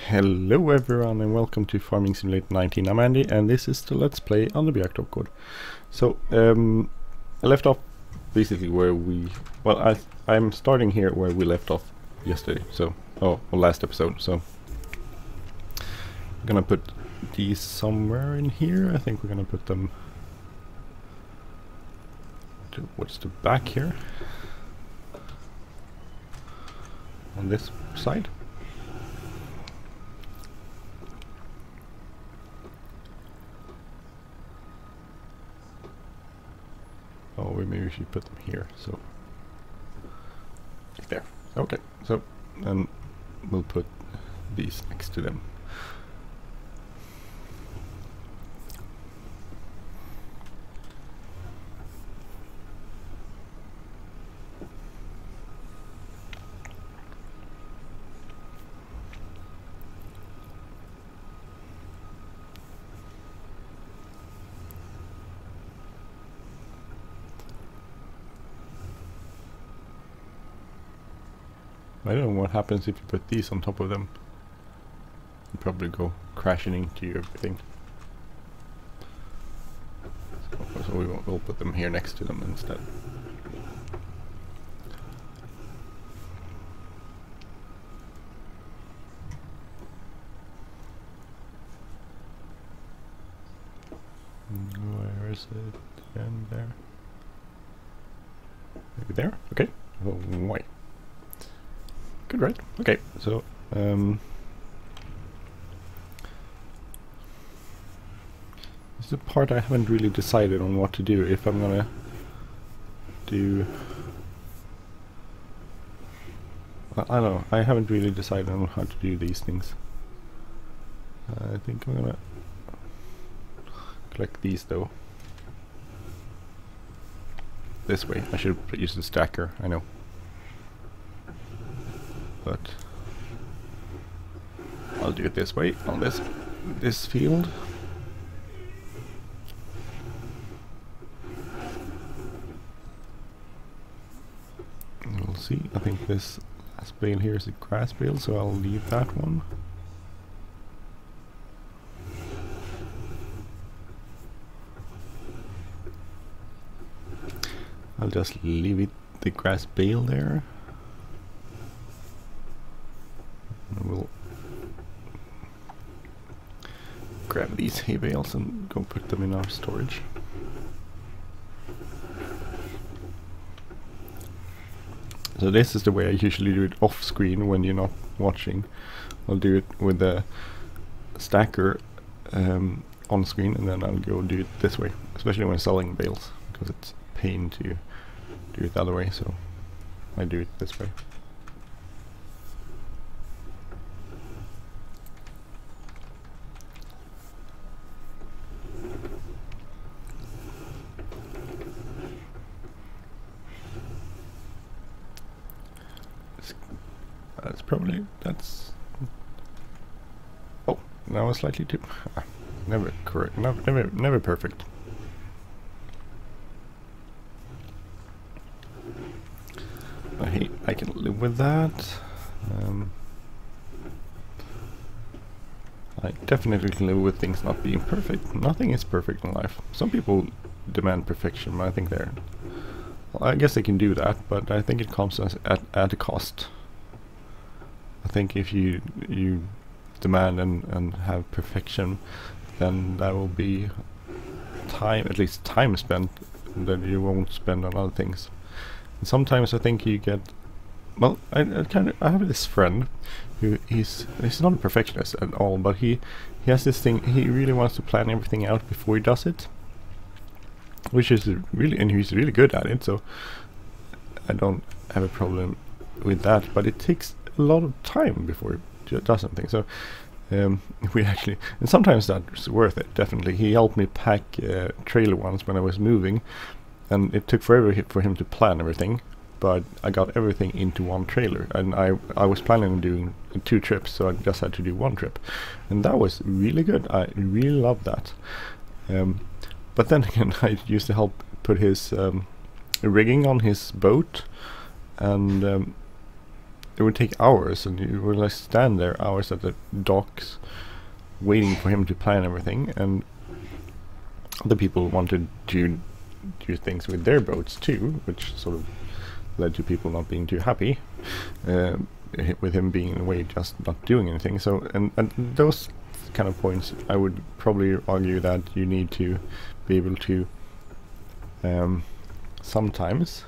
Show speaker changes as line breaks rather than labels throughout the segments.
Hello everyone and welcome to Farming Simulator 19. I'm Andy and this is the Let's Play on the Björktorps Gård. So, I left off basically where we... Well, I'm starting here where we left off yesterday, so... or last episode, so... I'm gonna put these somewhere in here. I think we're gonna put them... towards the back here. On this side. Oh, maybe we should put them here, so... there. Okay, so... and we'll put these next to them. I don't know what happens if you put these on top of them. You'll probably go crashing into everything. So we'll put them here next to them instead. Where is it? And there. Maybe there? Okay. Oh, why? Good, right? Okay, so this is the part I haven't really decided on what to do. If I'm gonna do... I don't know, I haven't really decided on how to do these things. I think I'm gonna collect these though. This way. I should use the stacker, I know. But I'll do it this way on this field. We'll see. I think this last bale here is a grass bale, so I'll leave that one. I'll just leave it the grass bale there. We'll grab these hay bales and go put them in our storage. So this is the way I usually do it off screen when you're not watching. I'll do it with the stacker on screen, and then I'll go do it this way, especially when selling bales, because it's a pain to do it the other way, so I do it this way. That's oh, now slightly too never correct, never perfect. I can live with that. I definitely can live with things not being perfect. Nothing is perfect in life. Some people demand perfection, but I think they're... well, I guess they can do that, but I think it comes at a cost. I think if you demand and have perfection, then that will be time, at least time spent that you won't spend on other things. And sometimes I think you get... well, I have this friend who he's not a perfectionist at all, but he has this thing. He really wants to plan everything out before he does it, which is really, and he's really good at it. So I don't have a problem with that. But it takes a lot of time before he does something. So we actually, and sometimes that's worth it. Definitely, he helped me pack a trailer once when I was moving, and it took forever for him to plan everything. But I got everything into one trailer, and I was planning on doing 2 trips, so I just had to do 1 trip, and that was really good. I really loved that. But then again, I used to help put his rigging on his boat, and it would take hours, and you would like stand there hours at the docks waiting for him to plan everything, and other people wanted to do things with their boats too, which sort of led to people not being too happy with him being away just not doing anything. So and those kind of points, I would probably argue that you need to be able to sometimes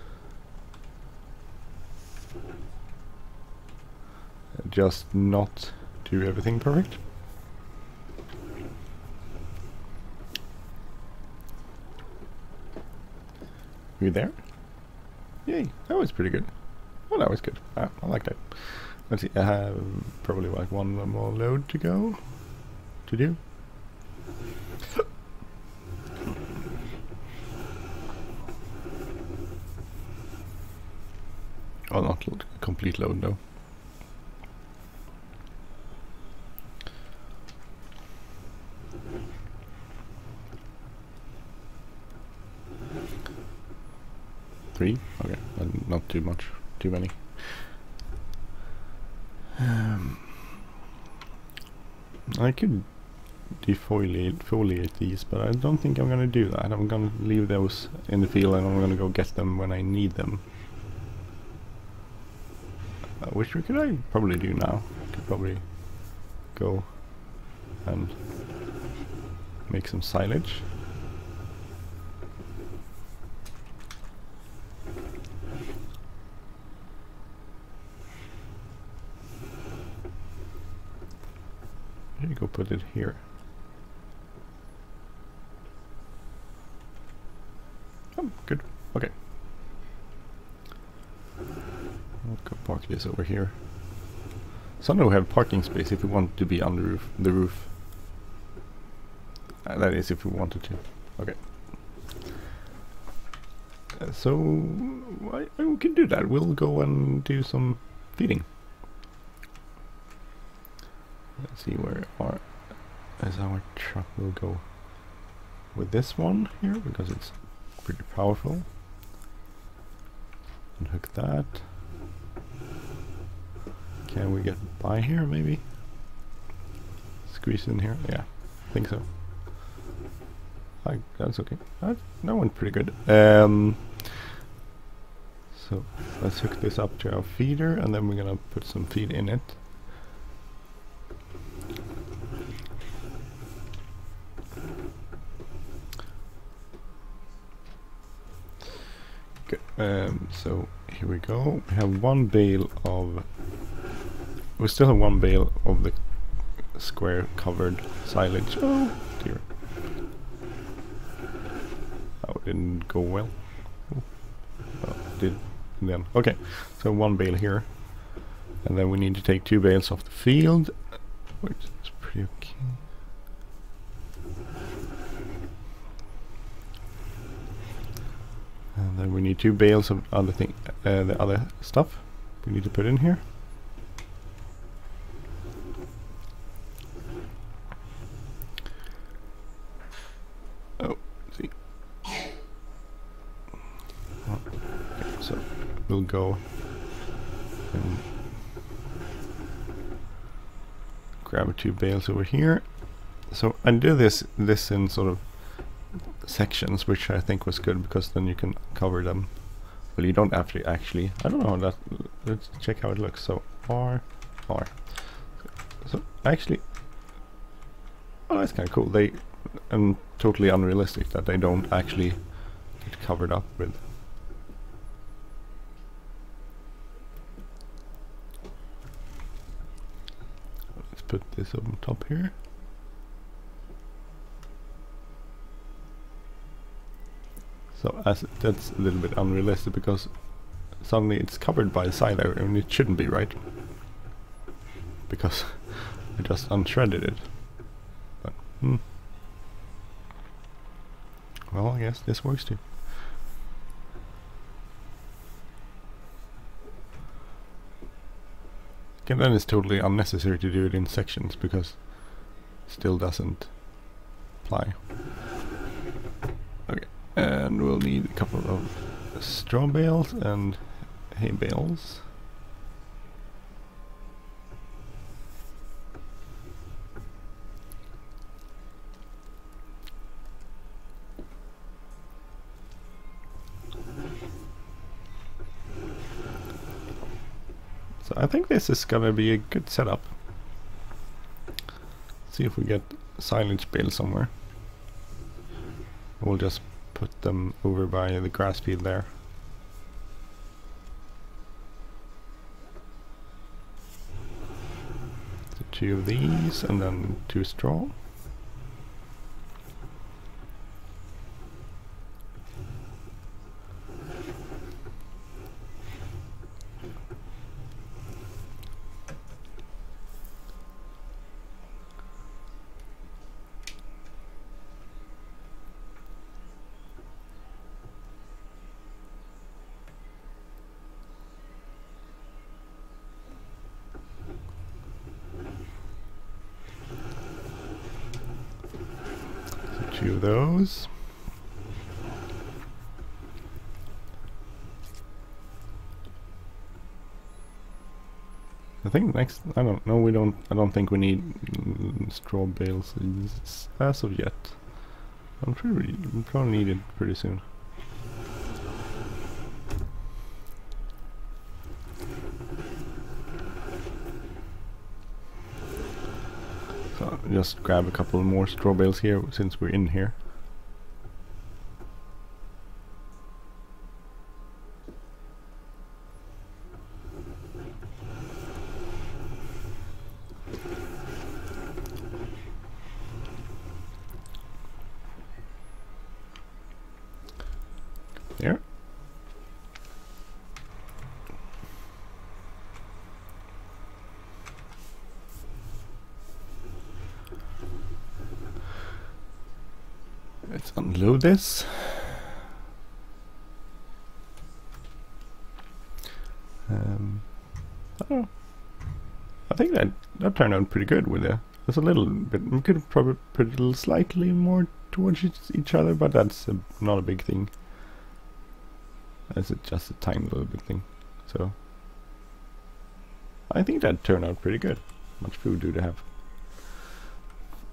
just not do everything perfect. You there? Yay, that was pretty good. Oh, that was good. I like that. Let's see, I have probably like one more load to go. To do. Oh, not a complete load though. Three? Okay, not too much, too many. I could defoliate these, but I don't think I'm gonna do that. I'm gonna leave those in the field and I'm gonna go get them when I need them. Which could I probably do now. I could probably go and make some silage. Here you go, put it here. Oh, good. Okay. I'll go park this over here. So now we have parking space if we want to be on the roof. That is if we wanted to. Okay. So we can do that. We'll go and do some feeding. Let's see where our truck will go with this one here, because it's pretty powerful. Unhook that. Can we get by here maybe? Squeeze in here? Yeah, I think so. That's okay. That went pretty good. So let's hook this up to our feeder, and then we're gonna put some feed in it. So here we go. We have one bale of. We still have one bale of the square covered silage. Oh dear. That didn't go well. Oh, it did then. Okay, so one bale here, and then we need to take 2 bales off the field, which is pretty okay. And then we need 2 bales of other the other stuff we need to put in here. Oh, let's see. Oh, okay, so we'll go and grab 2 bales over here. So I do this in sort of sections, which I think was good, because then you can cover them. Well, you don't have to actually. I don't know that. Let's check how it looks. So R. So actually, oh, that's kind of cool. They totally unrealistic that they don't actually get covered up with. Let's put this on top here. So that's a little bit unrealistic, because suddenly it's covered by the side there, and it shouldn't be, right? Because I just unshredded it. But, well, I guess this works too. Again, then it's totally unnecessary to do it in sections, because it still doesn't apply. Okay. And we'll need a couple of straw bales and hay bales. I think this is gonna be a good setup. See if we get silage bale somewhere. We'll just put them over by the grass field there. So 2 of these and then 2 straw. Two of those. I think next, I don't know, I don't think we need straw bales as of yet. I'm sure we probably need it pretty soon. So just grab a couple more straw bales here since we're in here. There. Let's unload this. I don't know. I think that turned out pretty good with it. There's a little bit. We could probably put it a little slightly more towards each other, but that's not a big thing. That's just a tiny little bit thing. So I think that turned out pretty good. How much food do they have?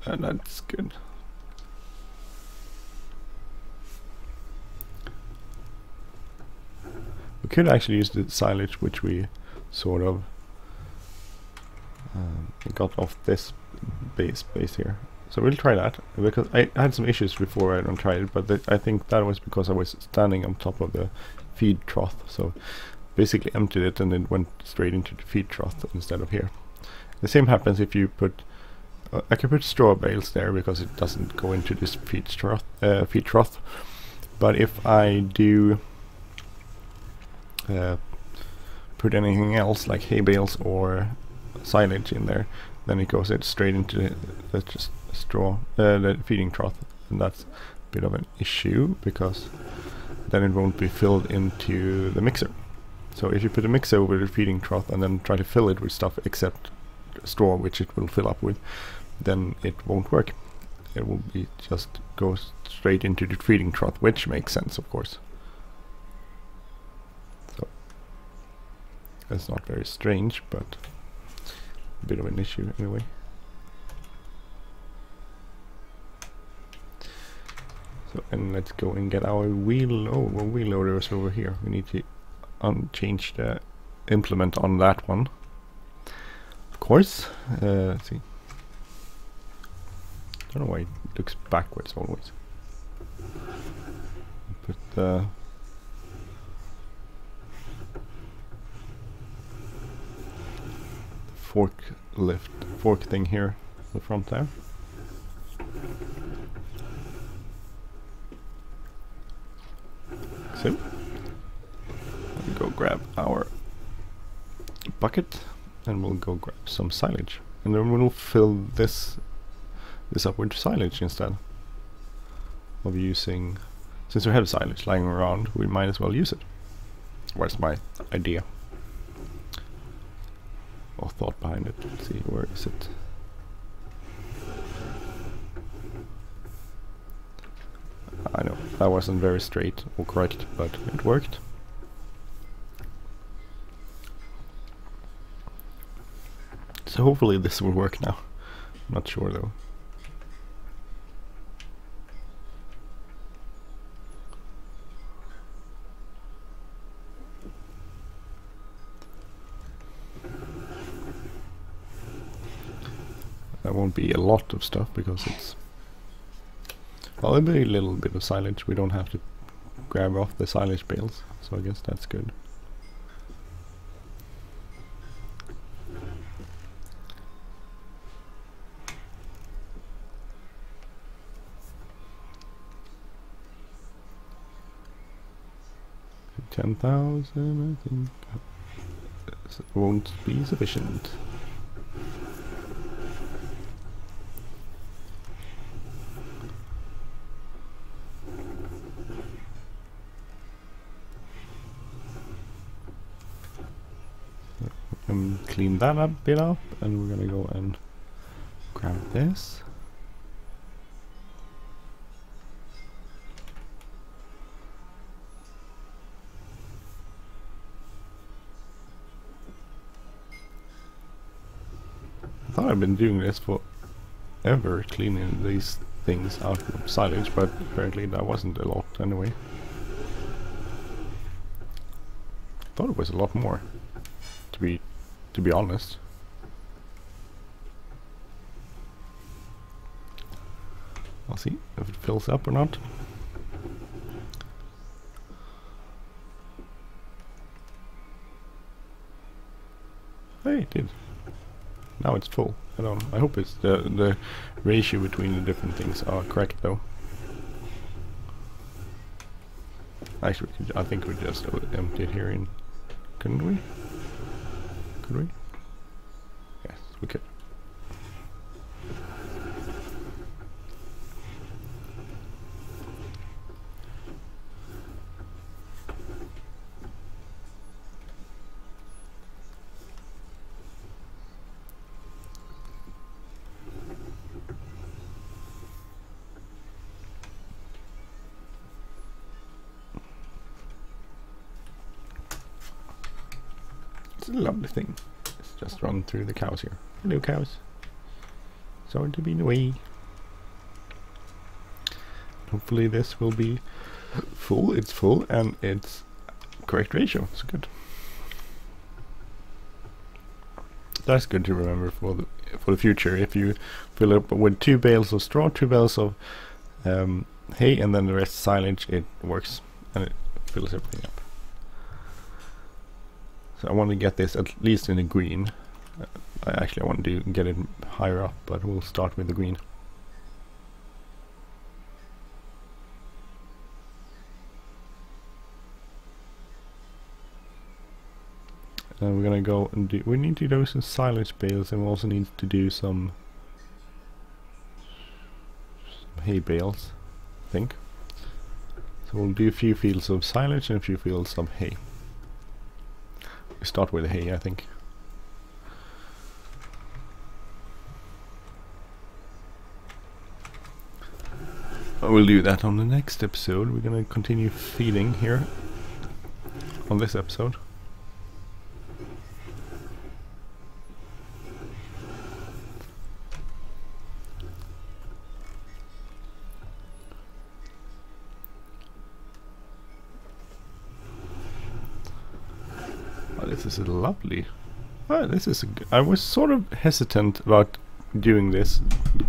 And that's good. We could actually use the silage which we sort of got off this base here. So we'll try that, because I had some issues before I tried it, but I think that was because I was standing on top of the feed trough. So basically emptied it and it went straight into the feed trough instead of here. The same happens if you put I can put straw bales there because it doesn't go into this feed trough. But if I do put anything else like hay bales or silage in there, then it goes straight into the just straw, the feeding trough, and that's a bit of an issue because then it won't be filled into the mixer. So if you put a mixer over the feeding trough and then try to fill it with stuff except straw, which it will fill up with, then it won't work. It will be just go straight into the feeding trough, which makes sense, of course. So that's not very strange, but a bit of an issue anyway. So, and let's go and get our wheel. Oh, well, wheel loader is over here. We need to change the implement on that one, of course. Let's see. I don't know why it looks backwards always. Put the fork thing here in the front there. So we'll go grab our bucket and we'll go grab some silage, and then we'll fill this up with silage instead of using, since we have silage lying around, we might as well use it. Where's my idea or thought behind it? Let's see, where is it? I know that wasn't very straight or correct, but it worked. So hopefully this will work now. I'm not sure though. That won't be a lot of stuff because it's... Well, it'll be a little bit of silage. We don't have to grab off the silage bales, so I guess that's good. $10,000, I think. It won't be sufficient. Clean that up bit up, and we're gonna go and grab this. I thought I've been doing this forever, cleaning these things out of silage, but apparently that wasn't a lot anyway. I thought it was a lot more, to be honest. I'll see if it fills up or not. Hey, it did. Now it's full. I hope it's the ratio between the different things are correct though. Actually, I think we just empty it here in. Couldn't we? Could we? Yes, we could. It's a lovely thing. Let's just run through the cows here. Hello cows. Sorry to be in the way. Hopefully this will be full. It's full and it's correct ratio. It's good. That's good to remember for the future. If you fill up with 2 bales of straw, 2 bales of hay, and then the rest silage, it works and it fills everything up. So I want to get this at least in the green. I want to get it higher up, but we'll start with the green. And we're gonna go and do. We need to do some silage bales, and we also need to do some hay bales, I think. So we'll do a few fields of silage and a few fields of hay. We start with the hay, I think. We'll do that on the next episode. We're gonna continue feeding here on this episode. This is lovely. This is I was sort of hesitant about doing this,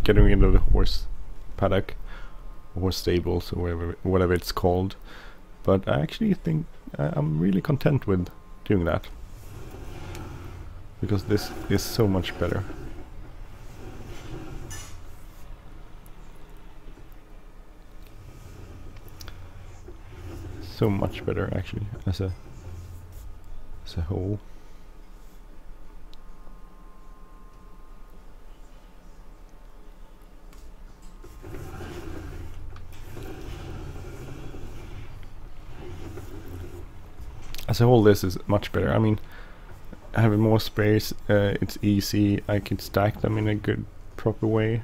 getting rid of the horse paddock, horse stables, or whatever it's called. But I actually think I'm really content with doing that, because this is so much better. So much better actually as a whole. As a whole, this is much better. I mean, having more space, it's easy. I can stack them in a good, proper way.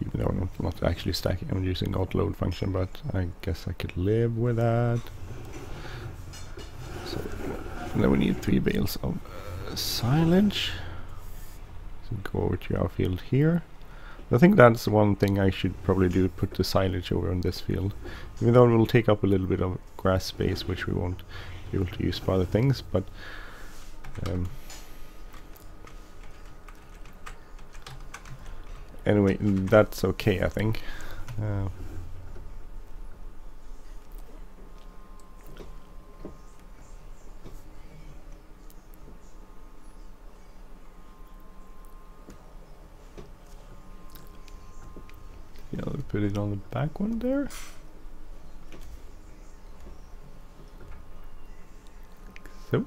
Even though I'm not actually stacking, I'm using the autoload function, but I guess I could live with that. So, and then we need 3 bales of silage. So go over to our field here. I think that's one thing I should probably do, put the silage over on this field. Even though it will take up a little bit of grass space, which we won't be able to use for other things, but Anyway, that's okay, I think. Yeah, let's put it on the back one there. So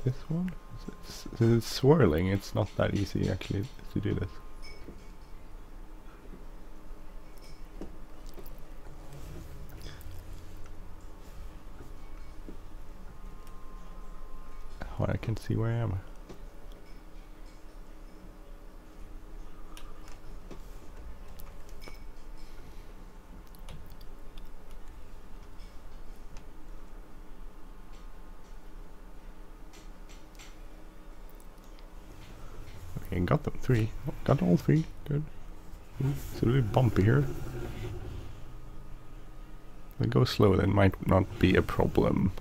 this one, it's swirling. It's not that easy actually to do this. Oh, I can see where I am. Okay, got them 3. Got all 3. Good. Ooh, it's a little bumpy here. If I go slow, then might not be a problem.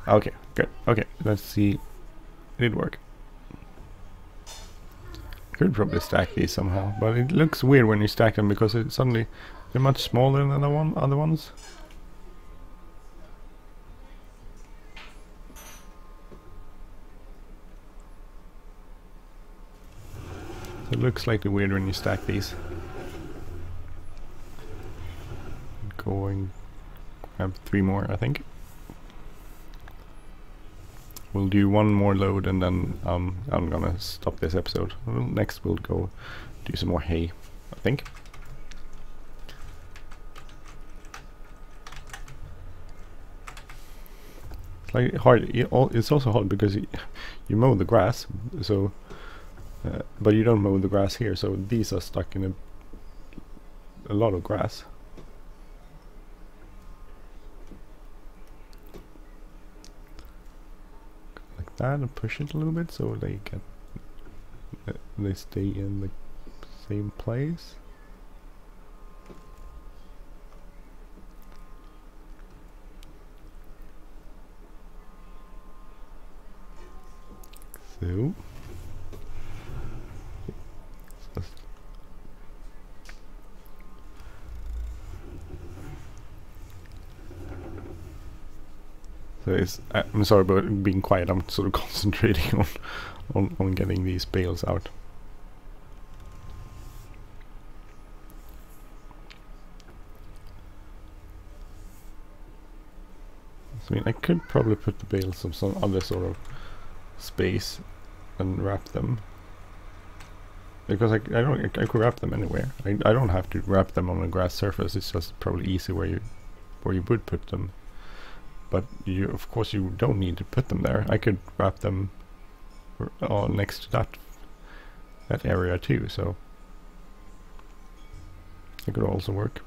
Okay, good. Okay, let's see. It did work. Could probably stack these somehow, but it looks weird when you stack them because it suddenly they're much smaller than the other ones. So it looks slightly weird when you stack these. Going grab 3 more, I think. We'll do 1 more load and then I'm gonna stop this episode. Next we'll go do some more hay, I think. It's like hard. It's also hard because you mow the grass, so but you don't mow the grass here, so these are stuck in a lot of grass. That and push it a little bit so they stay in the same place. So I'm sorry about being quiet. I'm sort of concentrating on getting these bales out. So, I mean, I could probably put the bales of some other sort of space and wrap them, because I could wrap them anywhere. I don't have to wrap them on a grass surface. It's just probably easy where you would put them. But of course you don't need to put them there. I could wrap them next to that area too, so it could also work.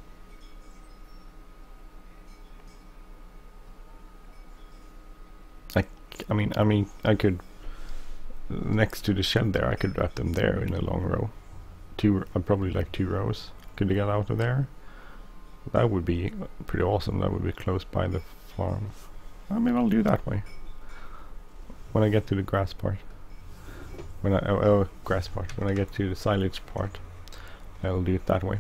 I mean I could, next to the shed there, I could wrap them there in a long row. Probably like 2 rows. Could get out of there. That would be pretty awesome. That would be close by the farm. I mean, I'll do that way when I get to the grass part. When I get to the silage part, I'll do it that way.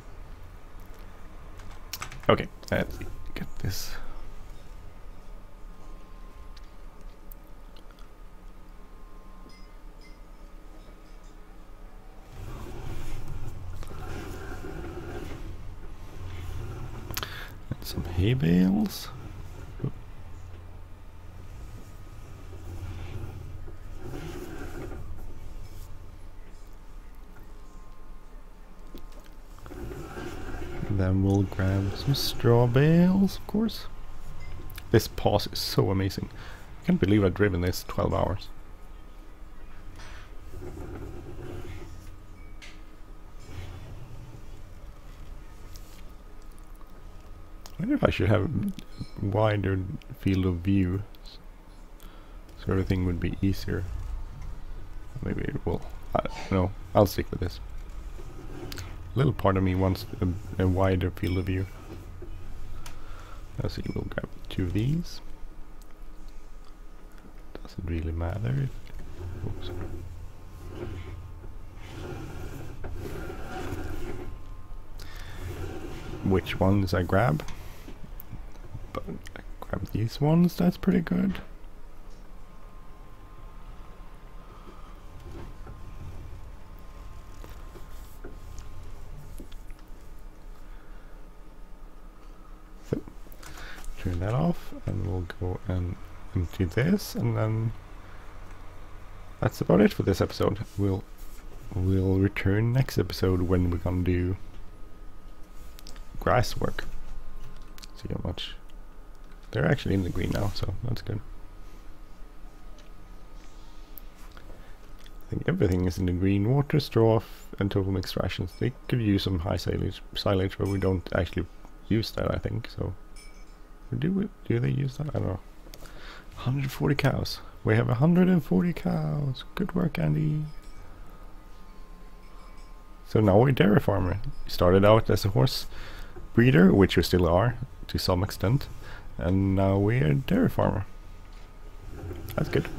Okay, let's get this. And some hay bales. Then we'll grab some straw bales, of course. This pause is so amazing. I can't believe I've driven this 12 hours. I wonder if I should have a wider field of view, so everything would be easier. Maybe it will. I don't know. I'll stick with this. A little part of me wants a wider field of view. Let's see, we'll grab 2 of these. Doesn't really matter. Oops. Which ones I grab? But I grab these ones, that's pretty good. Turn that off, and we'll go and empty this, and then that's about it for this episode. We'll return next episode when we're gonna do grass work. See how much they're actually in the green now, so that's good. I think everything is in the green. Water, straw, and total mixed rations. They could use some high silage, but we don't actually use that, I think. So. Do they use that? I don't know. 140 cows. We have 140 cows. Good work, Andy. So now we're a dairy farmer. We started out as a horse breeder, which we still are to some extent, and now we're a dairy farmer. That's good.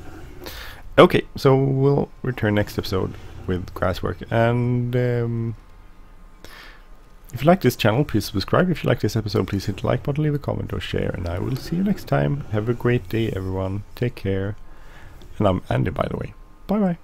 Okay, so we'll return next episode with grass work, and if you like this channel, please subscribe. If you like this episode, please hit the like button, leave a comment or share, and I will see you next time. Have a great day, everyone. Take care. And I'm Andy, by the way. Bye bye.